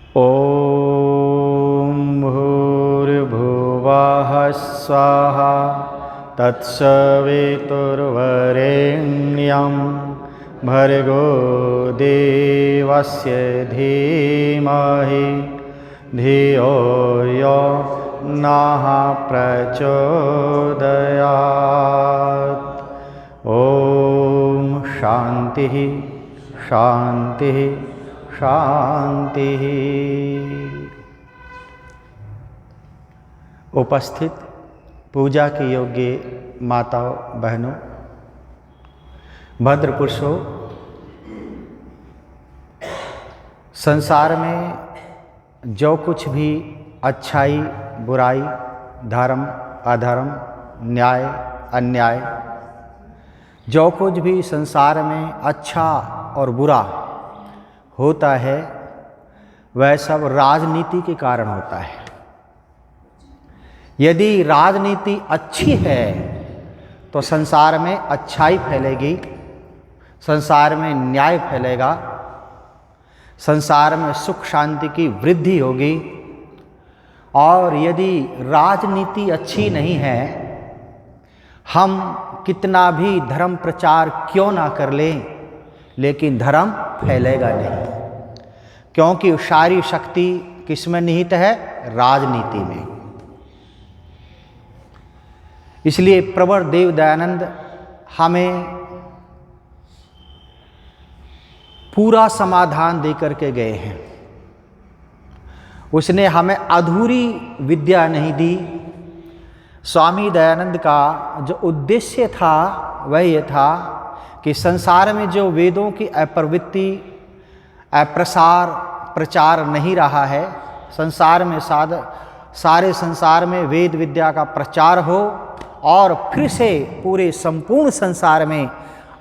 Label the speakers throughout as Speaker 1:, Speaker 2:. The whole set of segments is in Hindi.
Speaker 1: ॐ भूर्भुवः स्वः तत्सवितुर्वरेण्यं भर्गो देवस्य धीमहि धियो यो नः प्रचोदयात्। ॐ शान्तिः शान्तिः शान्तिः। उपस्थित पूजा के योग्य माताओं बहनों, भद्र पुरुषों, संसार में जो कुछ भी अच्छाई बुराई, धर्म अधर्म, न्याय अन्याय, जो कुछ भी संसार में अच्छा और बुरा होता है वह सब राजनीति के कारण होता है। यदि राजनीति अच्छी है तो संसार में अच्छाई फैलेगी, संसार में न्याय फैलेगा, संसार में सुख शांति की वृद्धि होगी। और यदि राजनीति अच्छी नहीं है, हम कितना भी धर्म प्रचार क्यों ना कर लें, लेकिन धर्म फैलेगा नहीं, क्योंकि सारी शक्ति किसमें निहित है? राजनीति में। इसलिए प्रवर देव दयानंद हमें पूरा समाधान देकर के गए हैं। उसने हमें अधूरी विद्या नहीं दी। स्वामी दयानंद का जो उद्देश्य था वह ये था कि संसार में जो वेदों की अप्रवृत्ति अप्रसार प्रचार नहीं रहा है, संसार में सारे संसार में वेद विद्या का प्रचार हो और फिर से पूरे संपूर्ण संसार में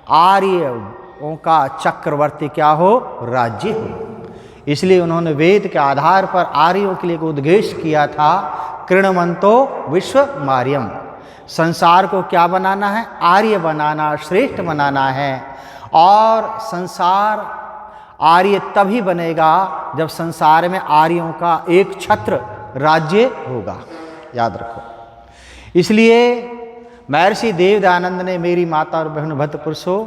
Speaker 1: आर्यों का चक्रवर्ती क्या हो? राज्य हो। इसलिए उन्होंने वेद के आधार पर आर्यों के लिए एक उद्घोष किया था, कृणवंतो विश्व मार्यम। संसार को क्या बनाना है? आर्य बनाना, श्रेष्ठ बनाना है। और संसार आर्य तभी बनेगा जब संसार में आर्यों का एक छत्र राज्य होगा। याद रखो। इसलिए महर्षि देव दयानंद ने मेरी माता और बहन भक्त पुरुषों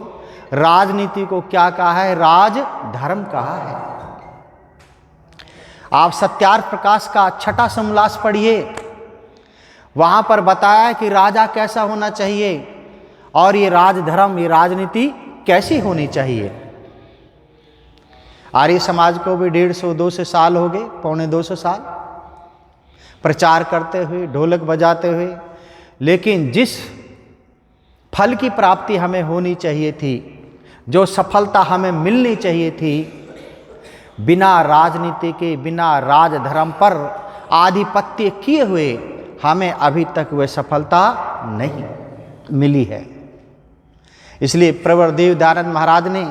Speaker 1: राजनीति को क्या कहा है? राज धर्म कहा है। आप सत्यार्थ प्रकाश का छठा समोल्लास पढ़िए, वहां पर बताया कि राजा कैसा होना चाहिए और ये राजधर्म, ये राजनीति कैसी होनी चाहिए। आर्य समाज को भी 150-200 साल हो गए, 250 साल प्रचार करते हुए, ढोलक बजाते हुए, लेकिन जिस फल की प्राप्ति हमें होनी चाहिए थी, जो सफलता हमें मिलनी चाहिए थी, बिना राजनीति के, बिना राजधर्म पर आधिपत्य किए हुए हमें अभी तक वह सफलता नहीं मिली है। इसलिए प्रवर देव दयानंद महाराज ने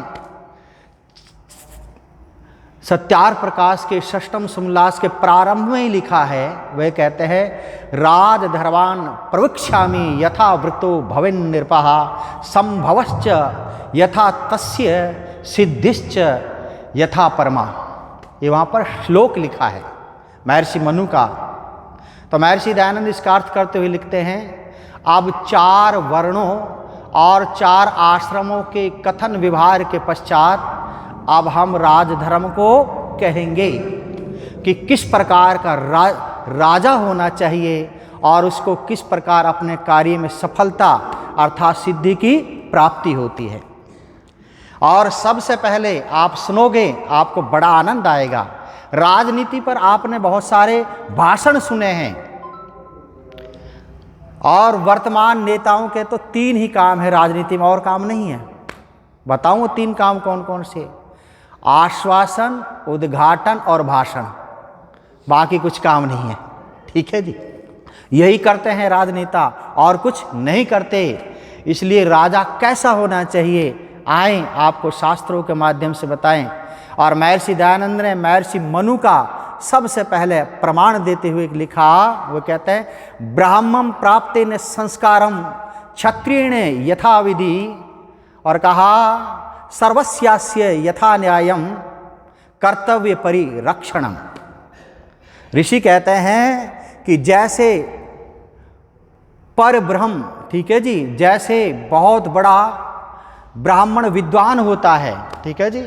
Speaker 1: सत्यार्थ प्रकाश के षष्ठम समोल्लास के प्रारंभ में ही लिखा है, वह कहते हैं राजधर्मान् प्रवक्ष्यामि यथा वृतो भवेन् नृपः संभवश्च यथा तस्य सिद्धिश्च यथा परमा। ये वहाँ पर श्लोक लिखा है महर्षि मनु का। तो महर्षि दयानंद इसका अर्थ करते हुए लिखते हैं, अब 4 वर्णों और 4 आश्रमों के कथन विभाग के पश्चात अब हम राजधर्म को कहेंगे कि किस प्रकार का राजा होना चाहिए और उसको किस प्रकार अपने कार्य में सफलता अर्थात सिद्धि की प्राप्ति होती है। और सबसे पहले आप सुनोगे, आपको बड़ा आनंद आएगा। राजनीति पर आपने बहुत सारे भाषण सुने हैं और वर्तमान नेताओं के तो 3 ही काम है राजनीति में, और काम नहीं है। बताऊं 3 काम कौन कौन से? आश्वासन, उद्घाटन और भाषण। बाकी कुछ काम नहीं है। ठीक है जी, यही करते हैं राजनेता और कुछ नहीं करते। इसलिए राजा कैसा होना चाहिए, आए आपको शास्त्रों के माध्यम से बताएं। और महर्षि दयानंद ने महर्षि मनु का सबसे पहले प्रमाण देते हुए लिखा, वो कहते हैं ब्राह्मण प्राप्तेन संस्कारम क्षत्रियेण यथा विधि, और कहा सर्वस्यास्य यथा न्यायम कर्तव्य परिरक्षणम। ऋषि कहते हैं कि जैसे पर ब्रह्म, ठीक है जी, जैसे बहुत बड़ा ब्राह्मण विद्वान होता है, ठीक है जी,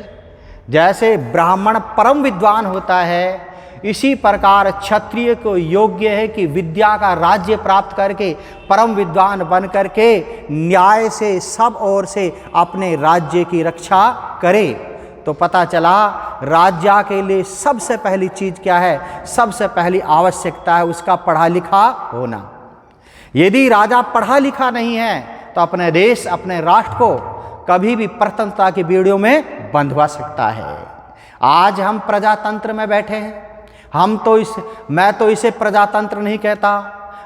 Speaker 1: जैसे ब्राह्मण परम विद्वान होता है, इसी प्रकार क्षत्रिय को योग्य है कि विद्या का राज्य प्राप्त करके परम विद्वान बन करके न्याय से सब ओर से अपने राज्य की रक्षा करे। तो पता चला राज्य के लिए सबसे पहली चीज क्या है, सबसे पहली आवश्यकता है उसका पढ़ा लिखा होना। यदि राजा पढ़ा लिखा नहीं है तो अपने देश, अपने राष्ट्र को कभी भी प्रतंत्रता की बेड़ियों में बंधवा सकता है। आज हम प्रजातंत्र में बैठे हैं, मैं तो इसे प्रजातंत्र नहीं कहता,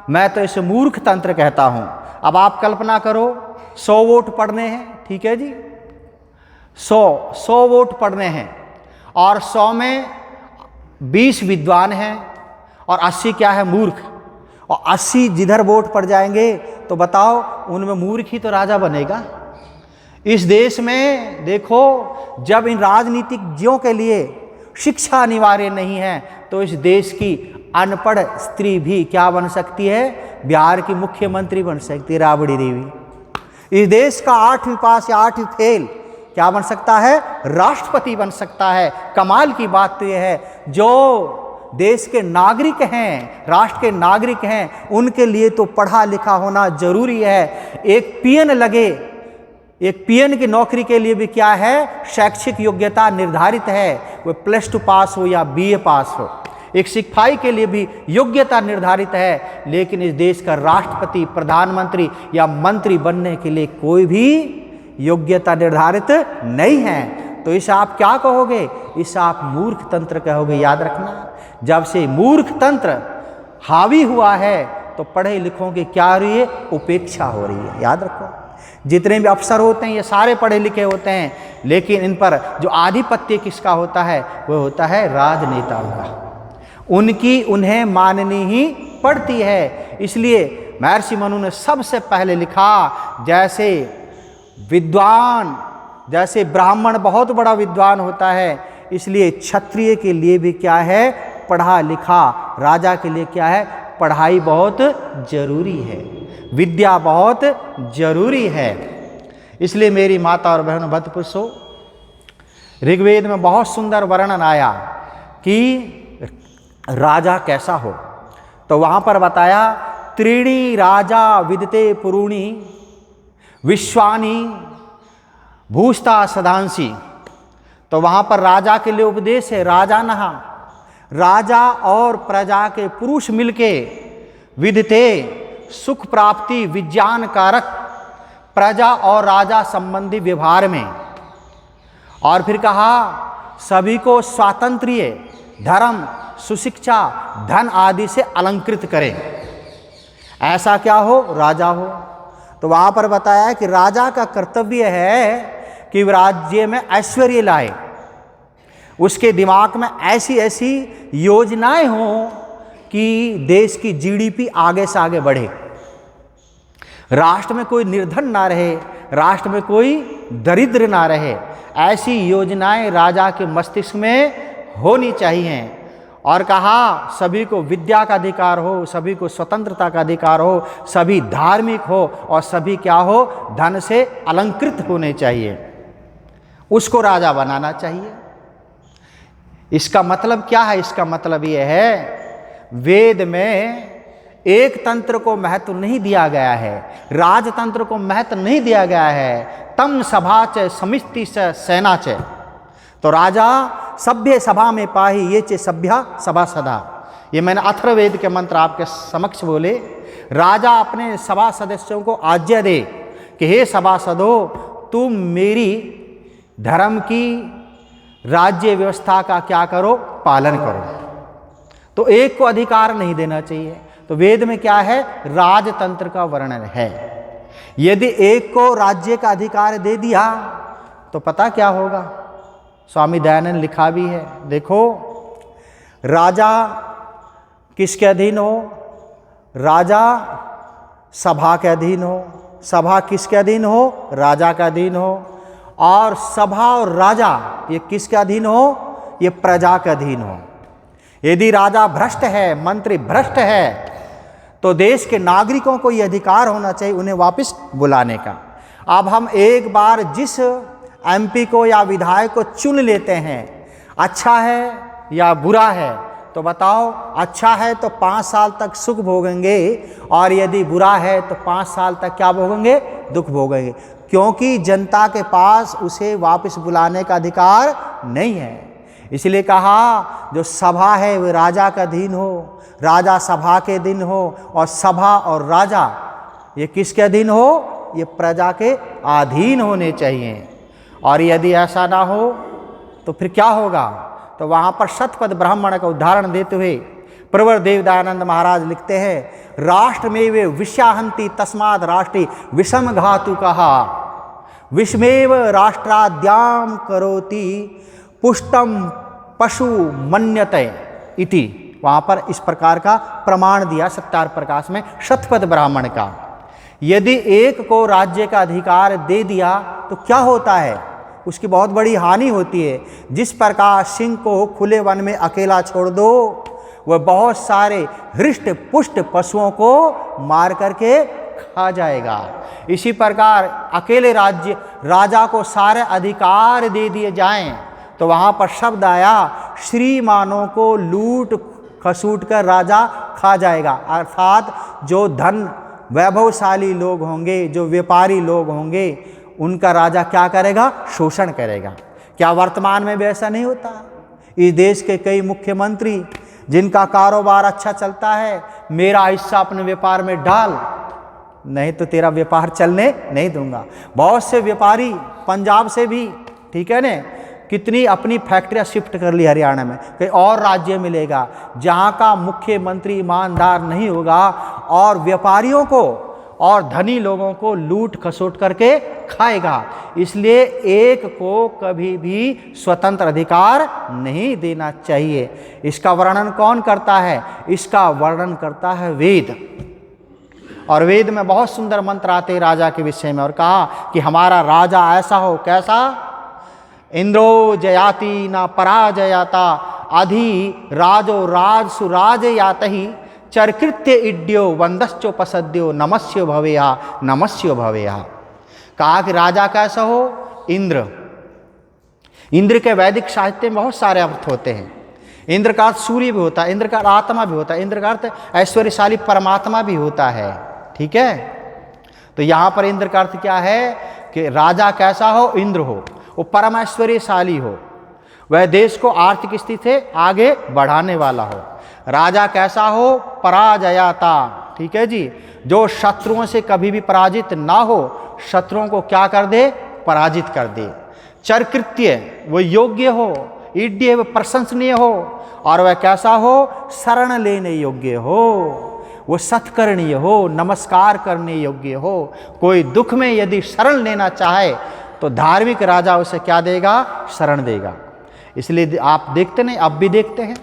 Speaker 1: मैं तो इसे मूर्ख तंत्र कहता हूं। अब आप कल्पना करो 100 वोट पड़ने हैं, ठीक है जी, 100 वोट पड़ने हैं और 100 में 20 विद्वान हैं और 80 क्या है, मूर्ख। और 80 जिधर वोट पड़ जाएंगे तो बताओ उनमें मूर्ख ही तो राजा बनेगा। इस देश में देखो, जब इन राजनीतिज्ञों के लिए शिक्षा अनिवार्य नहीं है तो इस देश की अनपढ़ स्त्री भी क्या बन सकती है, बिहार की मुख्यमंत्री बन सकती है, राबड़ी देवी। इस देश का 8वीं पास या 8वीं फेल क्या बन सकता है, राष्ट्रपति बन सकता है। कमाल की बात तो यह है, जो देश के नागरिक हैं, राष्ट्र के नागरिक हैं, उनके लिए तो पढ़ा लिखा होना जरूरी है। एक पीएन लगे, एक पीएन की नौकरी के लिए भी क्या है, शैक्षिक योग्यता निर्धारित है, वो +2 पास हो या BA पास हो। एक सिपाही के लिए भी योग्यता निर्धारित है, लेकिन इस देश का राष्ट्रपति, प्रधानमंत्री या मंत्री बनने के लिए कोई भी योग्यता निर्धारित नहीं है। तो इसे आप क्या कहोगे, इसे आप मूर्ख तंत्र कहोगे। याद रखना, जब से मूर्ख तंत्र हावी हुआ है तो पढ़े लिखों की क्या हो रही है, उपेक्षा हो रही है। याद रखो, जितने भी अफसर होते हैं ये सारे पढ़े लिखे होते हैं, लेकिन इन पर जो आधिपत्य किसका होता है, वो होता है राजनेताओं का। उनकी उन्हें माननी ही पड़ती है। इसलिए महर्षि मनु ने सबसे पहले लिखा, जैसे विद्वान, जैसे ब्राह्मण बहुत बड़ा विद्वान होता है, इसलिए क्षत्रिय के लिए भी क्या है, पढ़ा लिखा, राजा के लिए क्या है, पढ़ाई बहुत जरूरी है, विद्या बहुत जरूरी है। इसलिए मेरी माता और बहनों, भक्त पुरुषों, ऋग्वेद में बहुत सुंदर वर्णन आया कि राजा कैसा हो। तो वहां पर बताया, त्रीणी राजा विदते पुरूणी विश्वानी भूषता सदांसी। तो वहां पर राजा के लिए उपदेश है, राजा नहा, राजा और प्रजा के पुरुष मिलके विदते सुख प्राप्ति विज्ञान कारक प्रजा और राजा संबंधी व्यवहार में। और फिर कहा, सभी को स्वातंत्र्य, धर्म, सुशिक्षा, धन आदि से अलंकृत करें। ऐसा क्या हो, राजा हो। तो वहां पर बताया कि राजा का कर्तव्य है कि राज्य में ऐश्वर्य लाए, उसके दिमाग में ऐसी ऐसी योजनाएं हों कि देश की GDP आगे से आगे बढ़े, राष्ट्र में कोई निर्धन ना रहे, राष्ट्र में कोई दरिद्र ना रहे। ऐसी योजनाएं राजा के मस्तिष्क में होनी चाहिए। और कहा, सभी को विद्या का अधिकार हो, सभी को स्वतंत्रता का अधिकार हो, सभी धार्मिक हो और सभी क्या हो, धन से अलंकृत होने चाहिए। उसको राजा बनाना चाहिए। इसका मतलब क्या है, इसका मतलब यह है, वेद में एक तंत्र को महत्व नहीं दिया गया है, राजतंत्र को महत्व नहीं दिया गया है। तम सभा च समिति च सेना च। तो राजा सभ्य सभा में पाही, ये चे सभ्या सभा सदा। ये मैंने अथर्ववेद के मंत्र आपके समक्ष बोले। राजा अपने सभा सदस्यों को आज्ञा दे कि हे सभासदों, तुम मेरी धर्म की राज्य व्यवस्था का क्या करो, पालन करो। तो एक को अधिकार नहीं देना चाहिए। तो वेद में क्या है, राजतंत्र का वर्णन है। यदि एक को राज्य का अधिकार दे दिया तो पता क्या होगा, स्वामी दयानंद लिखा भी है, देखो, राजा किसके अधीन हो, राजा सभा के अधीन हो, सभा किसके अधीन हो, राजा के अधीन हो, और सभा और राजा ये किसके अधीन हो, ये प्रजा के अधीन हो। यदि राजा भ्रष्ट है, मंत्री भ्रष्ट है, तो देश के नागरिकों को ये अधिकार होना चाहिए उन्हें वापस बुलाने का। अब हम एक बार जिस एमपी को या विधायक को चुन लेते हैं, अच्छा है या बुरा है, तो बताओ, अच्छा है तो 5 साल तक सुख भोगेंगे और यदि बुरा है तो 5 साल तक क्या भोगेंगे? दुख भोगेंगे, क्योंकि जनता के पास उसे वापस बुलाने का अधिकार नहीं है। इसलिए कहा जो सभा है वो राजा का अधीन हो, राजा सभा के अधीन हो, और सभा और राजा ये किसके अधीन हो? ये प्रजा के अधीन होने चाहिए। और यदि ऐसा ना हो तो फिर क्या होगा? तो वहाँ पर शतपथ ब्राह्मण का उदाहरण देते हुए प्रवर देव दयानंद महाराज लिखते हैं, राष्ट्र में वे विषाहंती तस्माद राष्ट्री विषम घातु कहा, विषमेव राष्ट्राद्याम करोति पुष्टम पशु मन्यते इति। वहाँ पर इस प्रकार का प्रमाण दिया सत्यार प्रकाश में शतपथ ब्राह्मण का। यदि एक को राज्य का अधिकार दे दिया तो क्या होता है? उसकी बहुत बड़ी हानि होती है। जिस प्रकार सिंह को खुले वन में अकेला छोड़ दो, वह बहुत सारे हृष्ट पुष्ट पशुओं को मार करके खा जाएगा। इसी प्रकार अकेले राजा को सारे अधिकार दे दिए जाएं तो वहाँ पर शब्द आया, श्रीमानों को लूट खसूट कर राजा खा जाएगा। अर्थात जो धन वैभवशाली लोग होंगे, जो व्यापारी लोग होंगे, उनका राजा क्या करेगा? शोषण करेगा। क्या वर्तमान में भी ऐसा नहीं होता? इस देश के कई मुख्यमंत्री जिनका कारोबार अच्छा चलता है, मेरा हिस्सा अपने व्यापार में डाल, नहीं तो तेरा व्यापार चलने नहीं दूंगा। बहुत से व्यापारी पंजाब से भी, ठीक है ने, कितनी अपनी फैक्ट्रियां शिफ्ट कर ली हरियाणा में, कहीं और राज्य मिलेगा जहां का मुख्यमंत्री ईमानदार नहीं होगा और व्यापारियों को और धनी लोगों को लूट खसोट करके खाएगा। इसलिए एक को कभी भी स्वतंत्र अधिकार नहीं देना चाहिए। इसका वर्णन कौन करता है? इसका वर्णन करता है वेद। और वेद में बहुत सुंदर मंत्र आते हैं राजा के विषय में, और कहा कि हमारा राजा ऐसा हो, कैसा? इंद्रो जयाति न पराजयाता अधि राजो राज सुराज यात ही चरकृत्य इड्यो वंदश्चोपसद्यो नमस्यो भवेहा नमस्यो भवेहा। कहा कि राजा कैसा हो? इंद्र। इंद्र के वैदिक साहित्य में बहुत सारे अर्थ होते हैं। इंद्र का अर्थ सूर्य भी होता है, इंद्र का अर्थ आत्मा भी होता है, इंद्र का अर्थ ऐश्वर्यशाली परमात्मा भी होता है, ठीक है। तो यहाँ पर इंद्र का अर्थ क्या है कि राजा कैसा हो? इंद्र हो, वो परम ऐश्वर्यशाली हो, वह देश को आर्थिक स्थिति से आगे बढ़ाने वाला हो। राजा कैसा हो? पराजयाता, ठीक है जी, जो शत्रुओं से कभी भी पराजित ना हो, शत्रुओं को क्या कर दे? पराजित कर दे। चरकृत्य, वो योग्य हो, ईड्य, वह प्रशंसनीय हो, और वह कैसा हो? शरण लेने योग्य हो, वो सत्कर्णीय हो, नमस्कार करने योग्य हो। कोई दुख में यदि शरण लेना चाहे तो धार्मिक राजा उसे क्या देगा? शरण देगा। इसलिए आप देखते नहीं, अब भी देखते हैं,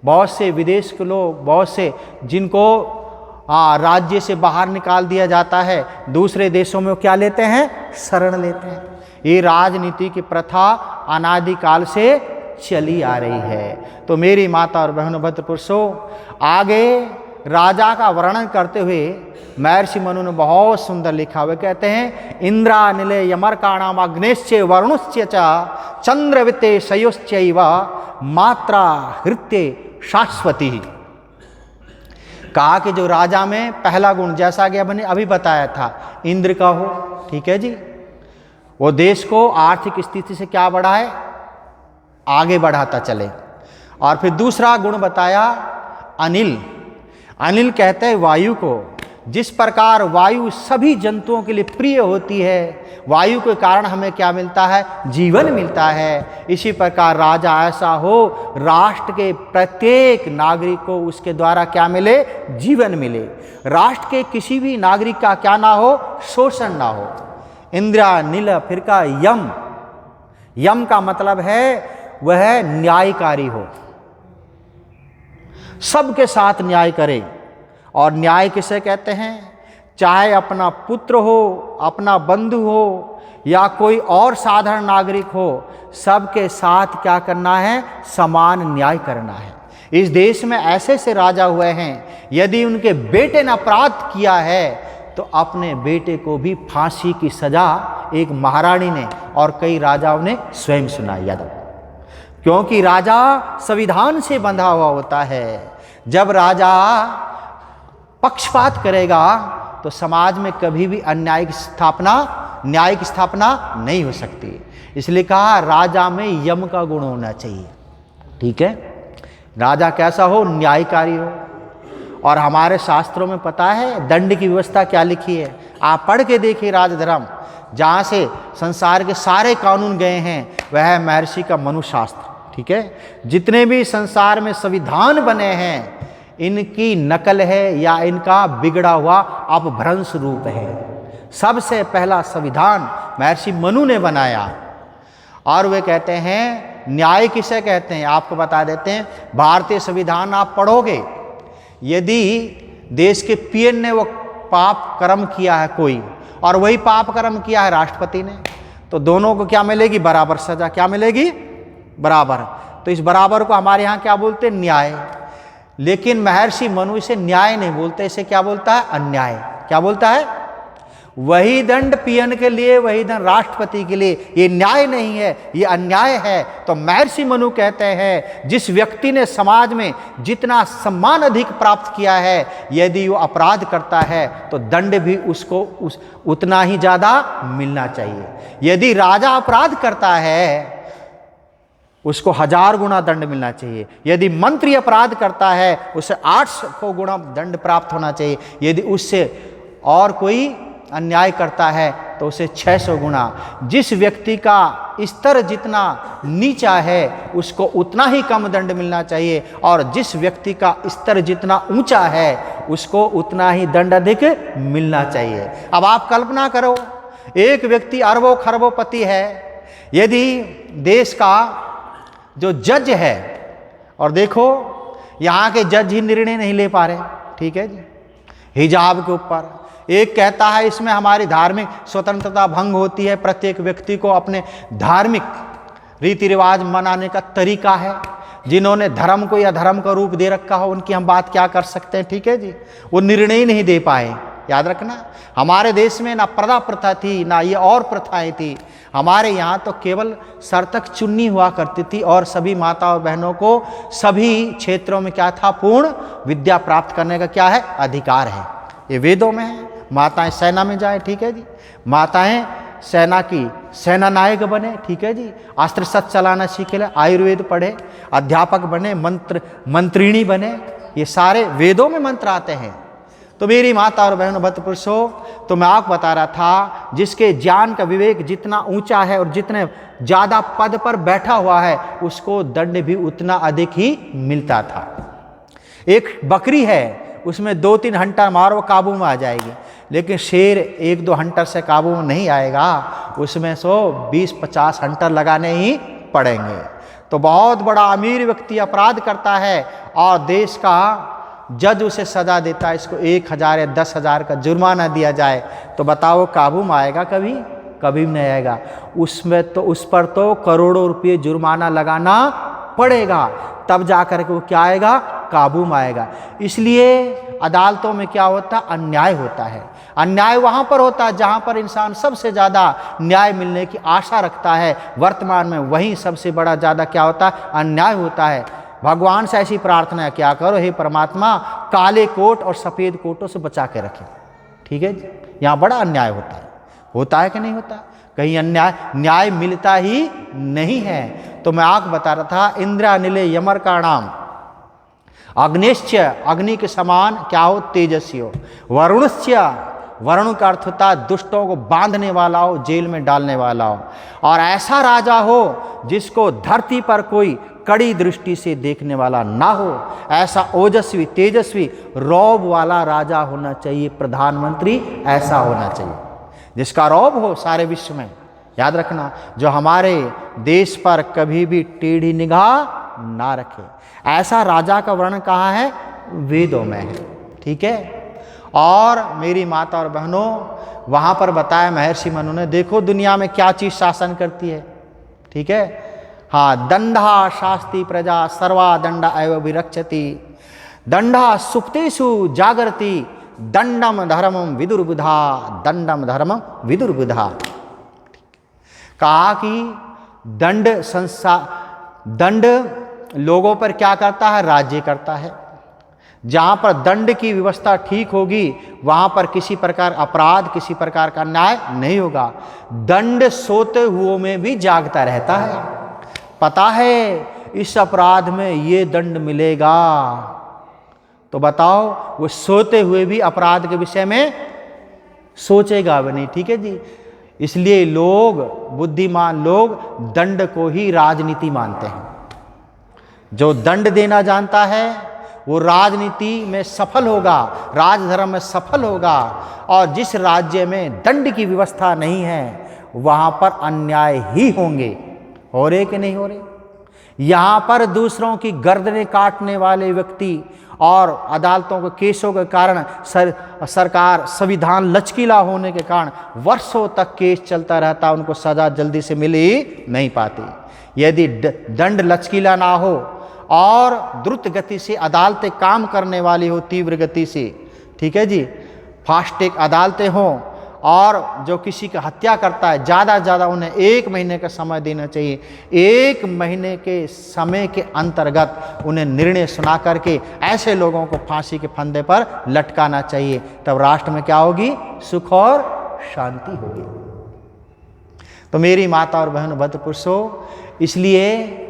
Speaker 1: बहुत से विदेश के लोग, बहुत से जिनको राज्य से बाहर निकाल दिया जाता है, दूसरे देशों में क्या लेते हैं? शरण लेते हैं। ये राजनीति की प्रथा अनादिकाल से चली आ रही है। तो मेरी माता और बहनों, भद्र पुरुषों, आगे राजा का वर्णन करते हुए महर्षि मनु ने बहुत सुंदर लिखा हुआ, कहते हैं, इंद्रा निलय यमरकाणाम अग्नेश्चे वरुणश्चे च चंद्रविते शयोश्चैव मात्रा हृत्य शाश्वती। कहा कि जो राजा में पहला गुण, जैसा कि मैंने अभी बताया था, इंद्र का हो, ठीक है जी, वो देश को आर्थिक स्थिति से क्या बढ़ाए? आगे बढ़ाता चले। और फिर दूसरा गुण बताया अनिल। अनिल कहते हैं वायु को। जिस प्रकार वायु सभी जंतुओं के लिए प्रिय होती है, वायु के कारण हमें क्या मिलता है? जीवन मिलता है। इसी प्रकार राजा ऐसा हो, राष्ट्र के प्रत्येक नागरिक को उसके द्वारा क्या मिले? जीवन मिले। राष्ट्र के किसी भी नागरिक का क्या ना हो? शोषण ना हो। इंद्रा नील, फिर का यम। यम का मतलब है वह न्यायकारी हो, सबके साथ न्याय करे। और न्याय किसे कहते हैं? चाहे अपना पुत्र हो, अपना बंधु हो, या कोई और साधारण नागरिक हो, सबके साथ क्या करना है? समान न्याय करना है। इस देश में ऐसे से राजा हुए हैं, यदि उनके बेटे ने अपराध किया है तो अपने बेटे को भी फांसी की सजा एक महारानी ने और कई राजाओं ने स्वयं सुनाई। यादव, क्योंकि राजा संविधान से बंधा हुआ होता है। जब राजा पक्षपात करेगा तो समाज में कभी भी न्याय की स्थापना नहीं हो सकती। इसलिए कहा राजा में यम का गुण होना चाहिए। ठीक है, राजा कैसा हो? न्यायकारी हो। और हमारे शास्त्रों में पता है दंड की व्यवस्था क्या लिखी है, आप पढ़ के देखिए। राजधर्म जहाँ से संसार के सारे कानून गए हैं वह है महर्षि का मनु शास्त्र। ठीक है, जितने भी संसार में संविधान बने हैं इनकी नकल है या इनका बिगड़ा हुआ अपभ्रंश रूप है। सबसे पहला संविधान महर्षि मनु ने बनाया। और वे कहते हैं न्याय किसे कहते हैं, आपको बता देते हैं। भारतीय संविधान आप पढ़ोगे, यदि देश के पीएम ने वो पाप कर्म किया है कोई, और वही पाप कर्म किया है राष्ट्रपति ने, तो दोनों को क्या मिलेगी? बराबर सजा। क्या मिलेगी? बराबर। तो इस बराबर को हमारे यहाँ क्या बोलते हैं? न्याय। लेकिन महर्षि मनु इसे न्याय नहीं बोलते, इसे क्या बोलता है? अन्याय। क्या बोलता है? वही दंड पीएम के लिए, वही दंड राष्ट्रपति के लिए, ये न्याय नहीं है, ये अन्याय है। तो महर्षि मनु कहते हैं जिस व्यक्ति ने समाज में जितना सम्मान अधिक प्राप्त किया है, यदि वो अपराध करता है तो दंड भी उसको उतना ही ज़्यादा मिलना चाहिए। यदि राजा अपराध करता है उसको 1000 गुना दंड मिलना चाहिए। यदि मंत्री अपराध करता है उसे 800 गुना दंड प्राप्त होना चाहिए। यदि उससे और कोई अन्याय करता है तो उसे 600 गुना। जिस व्यक्ति का स्तर जितना नीचा है उसको उतना ही कम दंड मिलना चाहिए, और जिस व्यक्ति का स्तर जितना ऊंचा है उसको उतना ही दंड अधिक मिलना चाहिए। अब आप कल्पना करो, एक व्यक्ति अरबों खरबों-पति है, यदि देश का जो जज है, और देखो यहाँ के जज ही निर्णय नहीं ले पा रहे। ठीक है जी, हिजाब के ऊपर एक कहता है इसमें हमारी धार्मिक स्वतंत्रता भंग होती है, प्रत्येक व्यक्ति को अपने धार्मिक रीति रिवाज मनाने का तरीका है। जिन्होंने धर्म को या धर्म का रूप दे रखा हो उनकी हम बात क्या कर सकते हैं। ठीक है जी, वो निर्णय ही नहीं दे पाए। याद रखना, हमारे देश में ना पर्दा प्रथा थी ना ये और प्रथाएं थी। हमारे यहाँ तो केवल सर तक चुन्नी हुआ करती थी, और सभी माता और बहनों को सभी क्षेत्रों में क्या था? पूर्ण विद्या प्राप्त करने का क्या है? अधिकार है। ये वेदों में है। माताएं सेना में जाए, ठीक है जी, माताएं सेना की सेना नायक बने, ठीक है जी, अस्त्र शस्त्र चलाना सीखे, आयुर्वेद पढ़े, अध्यापक बने, मंत्रिणी बने, ये सारे वेदों में मंत्र आते हैं। तो मेरी माता और बहनों, भक्त पुरुषों, तो मैं आपको बता रहा था जिसके ज्ञान का विवेक जितना ऊंचा है और जितने ज़्यादा पद पर बैठा हुआ है उसको दंड भी उतना अधिक ही मिलता था। एक बकरी है, उसमें 2-3 हंटर मारो काबू में आ जाएगी, लेकिन शेर 1-2 हंटर से काबू में नहीं आएगा, उसमें 120-50 हंटर लगाने ही पड़ेंगे। तो बहुत बड़ा अमीर व्यक्ति अपराध करता है और देश का जज उसे सजा देता है, इसको 1000 या 10,000 का जुर्माना दिया जाए, तो बताओ काबू में आएगा? कभी कभी नहीं आएगा। उसमें तो उस पर तो करोड़ों रुपये जुर्माना लगाना पड़ेगा, तब जा कर के वो क्या आएगा? काबू में आएगा। इसलिए अदालतों में क्या होता? अन्याय होता है। अन्याय वहाँ पर होता है जहाँ पर इंसान सबसे ज़्यादा न्याय मिलने की आशा रखता है। वर्तमान में वहीं सबसे बड़ा ज़्यादा क्या होता है? अन्याय होता है। भगवान से ऐसी प्रार्थना है, क्या करो हे परमात्मा, काले कोट और सफ़ेद कोटों से बचा के रखें। ठीक है जी, यहाँ बड़ा अन्याय होता है कि नहीं होता? कहीं न्याय मिलता ही नहीं है। तो मैं आपको बता रहा था, इंद्रानिले यमर का नाम अग्निश्च, अग्नि के समान क्या हो? तेजस्वी हो। वरुणश्च, वरुण का अर्थ होता है दुष्टों को बांधने वाला हो, जेल में डालने वाला हो। और ऐसा राजा हो जिसको धरती पर कोई कड़ी दृष्टि से देखने वाला ना हो। ऐसा ओजस्वी तेजस्वी रौब वाला राजा होना चाहिए, प्रधानमंत्री ऐसा होना चाहिए जिसका रौब हो सारे विश्व में। याद रखना, जो हमारे देश पर कभी भी टेढ़ी निगाह ना रखे, ऐसा राजा का वर्णन कहाँ है? वेदों में है। ठीक है। और मेरी माता और बहनों, वहाँ पर बताया महर्षि मनु ने, देखो दुनिया में क्या चीज़ शासन करती है। ठीक है, हाँ, दंडा शास्ति प्रजा सर्वा दंड एव विरक्षति, दंडा सुप्तेषु जागरति, दंडम धर्मम विदुर्बुधा, दंडम धर्मम विदुर्बुधा। कहा कि दंड लोगों पर क्या करता है? राज्य करता है। जहाँ पर दंड की व्यवस्था ठीक होगी वहाँ पर किसी प्रकार अपराध, किसी प्रकार का न्याय नहीं होगा। दंड सोते हुए में भी जागता रहता है, पता है इस अपराध में ये दंड मिलेगा, तो बताओ वो सोते हुए भी अपराध के विषय में सोचेगा भी नहीं। ठीक है जी। इसलिए लोग, बुद्धिमान लोग दंड को ही राजनीति मानते हैं। जो दंड देना जानता है वो राजनीति में सफल होगा, राजधर्म में सफल होगा। और जिस राज्य में दंड की व्यवस्था नहीं है वहाँ पर अन्याय ही होंगे। हो रहे कि नहीं हो रहे? यहाँ पर दूसरों की गर्दनें काटने वाले व्यक्ति और अदालतों के केसों के कारण सरकार, संविधान लचकीला होने के कारण वर्षों तक केस चलता रहता, उनको सजा जल्दी से मिल ही नहीं पाती। यदि दंड लचकीला ना हो और द्रुत गति से अदालतें काम करने वाली हो, तीव्र गति से, ठीक है जी, फास्ट ट्रैक अदालतें हों, और जो किसी की हत्या करता है ज़्यादा से ज़्यादा उन्हें 1 महीने का समय देना चाहिए। 1 महीने के समय के अंतर्गत उन्हें निर्णय सुना करके ऐसे लोगों को फांसी के फंदे पर लटकाना चाहिए। तब राष्ट्र में क्या होगी? सुख और शांति होगी। तो मेरी माता और बहन भद्र पुरुषों, इसलिए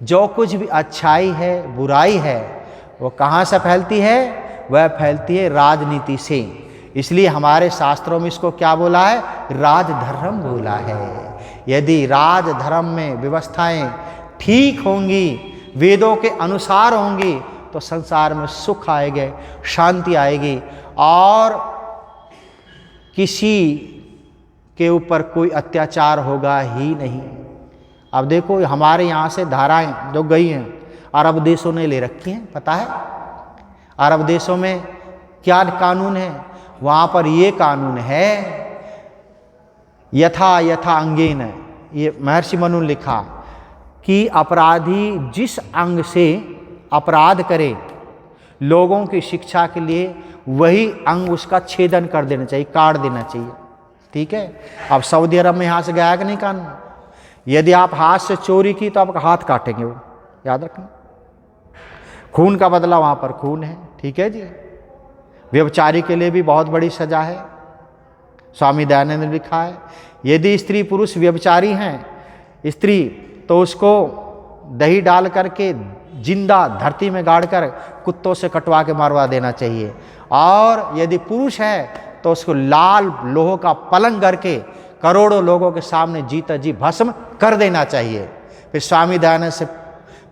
Speaker 1: जो कुछ भी अच्छाई है, बुराई है, वो कहाँ से फैलती है? वह फैलती है राजनीति से। इसलिए हमारे शास्त्रों में इसको क्या बोला है? राजधर्म बोला है। यदि राजधर्म में व्यवस्थाएं ठीक होंगी, वेदों के अनुसार होंगी, तो संसार में सुख आएगा, शांति आएगी और किसी के ऊपर कोई अत्याचार होगा ही नहीं। अब देखो हमारे यहाँ से धाराएं जो गई हैं अरब देशों ने ले रखी हैं, पता है अरब देशों में क्या कानून है? वहाँ पर ये कानून है, यथा यथा अंगेन, ये महर्षि मनु ने लिखा कि अपराधी जिस अंग से अपराध करे, लोगों की शिक्षा के लिए वही अंग उसका छेदन कर देना चाहिए, काट देना चाहिए। ठीक है। अब सऊदी अरब में यहाँ से गया कि नहीं कानून? यदि आप हाथ से चोरी की तो आपका हाथ काटेंगे, वो याद रखना। खून का बदला वहाँ पर खून है। ठीक है जी। व्यभिचारी के लिए भी बहुत बड़ी सजा है, स्वामी दयानंद ने लिखा है, यदि स्त्री पुरुष व्यभिचारी हैं, स्त्री तो उसको दही डाल करके जिंदा धरती में गाड़कर कुत्तों से कटवा के मारवा देना चाहिए, और यदि पुरुष है तो उसको लाल लोह का पलंग करके करोड़ों लोगों के सामने जीता जी भस्म कर देना चाहिए। फिर स्वामी दयानंद से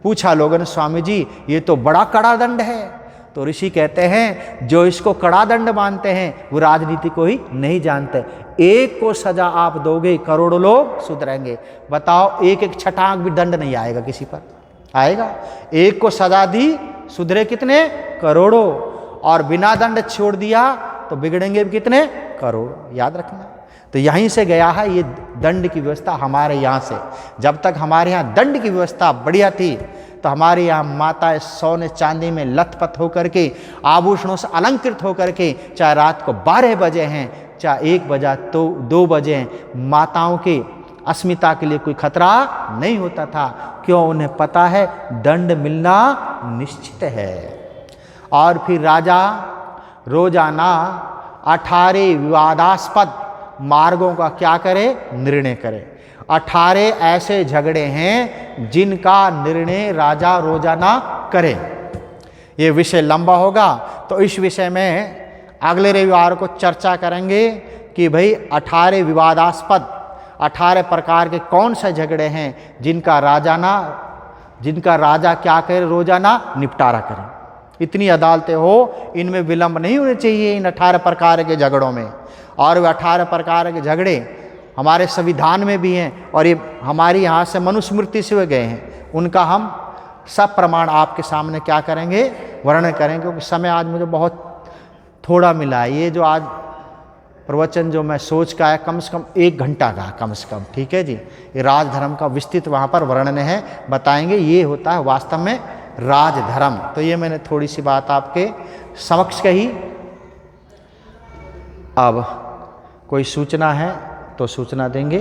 Speaker 1: पूछा लोगों ने, स्वामी जी ये तो बड़ा कड़ा दंड है। तो ऋषि कहते हैं जो इसको कड़ा दंड मानते हैं वो राजनीति को ही नहीं जानते। एक को सजा आप दोगे, करोड़ों लोग सुधरेंगे। बताओ, एक एक छटाक भी दंड नहीं आएगा किसी पर, आएगा? एक को सजा दी, सुधरे कितने? करोड़ों। और बिना दंड छोड़ दिया तो बिगड़ेंगे भी कितने? करोड़ों। याद रखना। तो यहीं से गया है ये दंड की व्यवस्था हमारे यहाँ से। जब तक हमारे यहाँ दंड की व्यवस्था बढ़िया थी तो हमारे यहाँ माताएं सोने चांदी में लथपथ होकर के, आभूषणों से अलंकृत होकर के, चाहे रात को 12 बजे हैं, चाहे 1 बजा तो 2 बजे हैं, माताओं के अस्मिता के लिए कोई खतरा नहीं होता था। क्यों? उन्हें पता है दंड मिलना निश्चित है। और फिर राजा रोजाना 18 विवादास्पद मार्गों का क्या करे? निर्णय करे। 18 ऐसे झगड़े हैं जिनका निर्णय राजा रोजाना करे। ये विषय लंबा होगा तो इस विषय में अगले रविवार को चर्चा करेंगे कि भाई 18 विवादास्पद 18 प्रकार के कौन से झगड़े हैं जिनका राजा क्या करे? रोजाना निपटारा करे। इतनी अदालतें हो, इनमें विलंब नहीं होने चाहिए इन 18 प्रकार के झगड़ों में। और वे 18 प्रकार के झगड़े हमारे संविधान में भी हैं और ये हमारी यहाँ से मनुस्मृति से गए हैं। उनका हम सब प्रमाण आपके सामने क्या करेंगे? वर्णन करेंगे, क्योंकि समय आज मुझे बहुत थोड़ा मिला है। ये जो आज प्रवचन जो मैं सोच का है कम से कम 1 घंटा का कम से कम, ठीक है जी। ये राजधर्म का विस्तृत वहाँ पर वर्णन है, बताएंगे ये होता है वास्तव में राजधर्म। तो ये मैंने थोड़ी सी बात आपके समक्ष कही। अब कोई सूचना है तो सूचना देंगे।